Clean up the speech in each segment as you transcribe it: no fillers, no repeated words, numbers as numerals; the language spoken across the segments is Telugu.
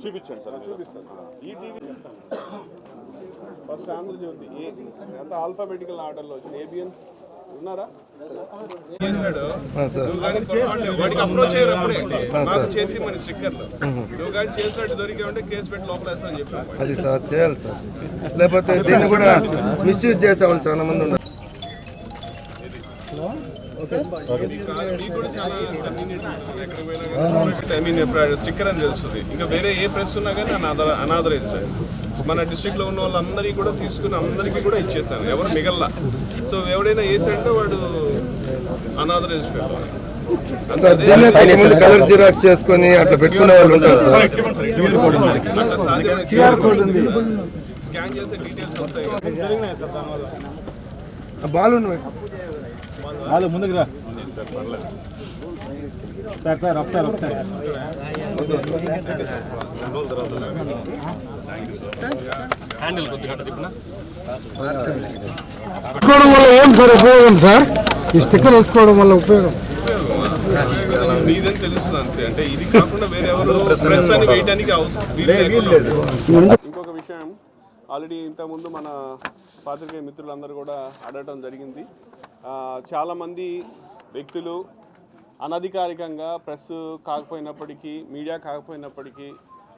చూపించండి సార్, చూపిస్తాను. ఫస్ట్ ఆంధ్రజ్యోతి అంతా ఆల్ఫాబెటికల్ ఆర్డర్లో వచ్చింది. ఏబిఎన్ ఉన్నారా వాడికి అప్రోచ్ అయ్యారు అప్పుడే మాకు చేసి మన స్టిక్కర్లు నువ్వు కానీ చేసినట్టు దొరికామంటే కేసు పెట్టి లోపలేస్తా అని చెప్పాను. అది సార్ చేయాలి సార్, లేకపోతే దీన్ని కూడా మిస్యూజ్ చేసేవాళ్ళు చాలా మంది ఉన్నారు. స్టిక్కర్ అని తెలుస్తుంది. ఇంకా వేరే ఏ ప్రెస్ ఉన్నా కానీ అనాథరైజ్ ప్రెస్ మన డిస్ట్రిక్ట్ లో ఉన్న వాళ్ళందరికీ కూడా తీసుకుని అందరికీ కూడా ఇచ్చేస్తాను, ఎవరు మిగల్లా. సో ఎవడైనా ఏదంటే వాడు అనాథరైజ్ కలర్ జిరాక్స్ చేసుకొని అట్లా పెట్టుకునే వాళ్ళు ఉంటారు సార్. అట్లా సాధ్యమైన స్కాన్ చేసే డీటెయిల్స్ వస్తాయి. బాలు ముందుకు రా సార్. సార్ ఒకసారి వేసుకోవడం వల్ల ఏం సార్ ఉపయోగం సార్? ఈ స్టిక్కర్ వేసుకోవడం వల్ల ఉపయోగం మీదని తెలుస్తుంది అంతే. అంటే ఇది కాకుండా వేరే ఎవరు ప్రెస్ అని వేయడానికి ఇంకొక విషయం, ఆల్రెడీ ఇంతకుముందు మన పాత్రికేయ మిత్రులందరూ కూడా అడగటం జరిగింది. చాలామంది వ్యక్తులు అనధికారికంగా ప్రెస్ కాకపోయినప్పటికీ, మీడియా కాకపోయినప్పటికీ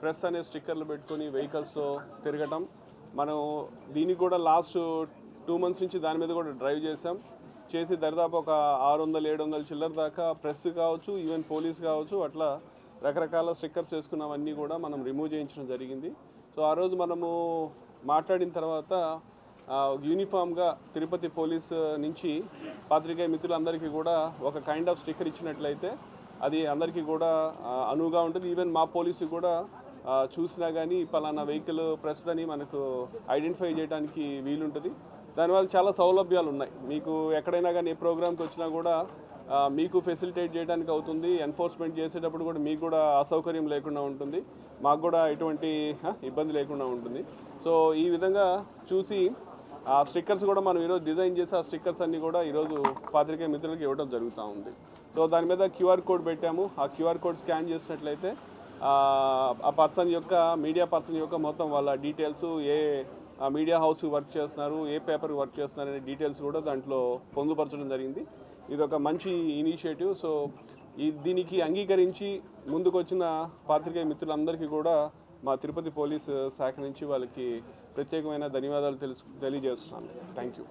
ప్రెస్ అనే స్టిక్కర్లు పెట్టుకొని వెహికల్స్లో తిరగటం. మనం దీనికి కూడా లాస్ట్ 2 months నుంచి దాని మీద కూడా డ్రైవ్ చేసి దరిదాపు ఒక 600-700 చిల్లర దాకా ప్రెస్ కావచ్చు, ఈవెన్ పోలీస్ కావచ్చు, అట్లా రకరకాల స్టిక్కర్స్ వేసుకున్నవన్నీ కూడా మనం రిమూవ్ చేయించడం జరిగింది. సో ఆ రోజు మనము మాట్లాడిన తర్వాత యూనిఫామ్గా తిరుపతి పోలీస్ నుంచి పాత్రికేయ మిత్రులందరికీ కూడా ఒక కైండ్ ఆఫ్ స్టిక్కర్ ఇచ్చినట్లయితే అది అందరికీ కూడా అనువుగా ఉంటుంది. ఈవెన్ మా పోలీసు కూడా చూసినా కానీ పలానా వెహికల్ ప్రెస్దని మనకు ఐడెంటిఫై చేయడానికి వీలుంటుంది. దానివల్ల చాలా సౌలభ్యాలు ఉన్నాయి. మీకు ఎక్కడైనా కానీ ఏ ప్రోగ్రామ్కి వచ్చినా కూడా మీకు ఫెసిలిటేట్ చేయడానికి అవుతుంది. ఎన్ఫోర్స్మెంట్ చేసేటప్పుడు కూడా మీకు కూడా అసౌకర్యం లేకుండా ఉంటుంది, మాకు కూడా ఎటువంటి ఇబ్బంది లేకుండా ఉంటుంది. సో ఈ విధంగా చూసి ఆ స్టిక్కర్స్ కూడా మనం ఈరోజు డిజైన్ చేసి ఆ స్టిక్కర్స్ అన్నీ కూడా ఈరోజు పాత్రికేయ మిత్రులకు ఇవ్వడం జరుగుతూ ఉంది. సో దాని మీద QR కోడ్ పెట్టాము. ఆ QR కోడ్ స్కాన్ చేసినట్లయితే ఆ పర్సన్ యొక్క, మీడియా పర్సన్ యొక్క మొత్తం వాళ్ళ డీటెయిల్స్, ఏ మీడియా హౌస్కి వర్క్ చేస్తున్నారు, ఏ పేపర్కి వర్క్ చేస్తున్నారు అనే డీటెయిల్స్ కూడా దాంట్లో పొందుపరచడం జరిగింది. ఇది ఒక మంచి ఇనిషియేటివ్. సో దీనికి అంగీకరించి ముందుకొచ్చిన పాత్రికేయ మిత్రులందరికీ కూడా మా తిరుపతి పోలీస్ శాఖ నుంచి వాళ్ళకి ప్రత్యేకమైన ధన్యవాదాలు తెలియజేస్తున్నాను. Thank you.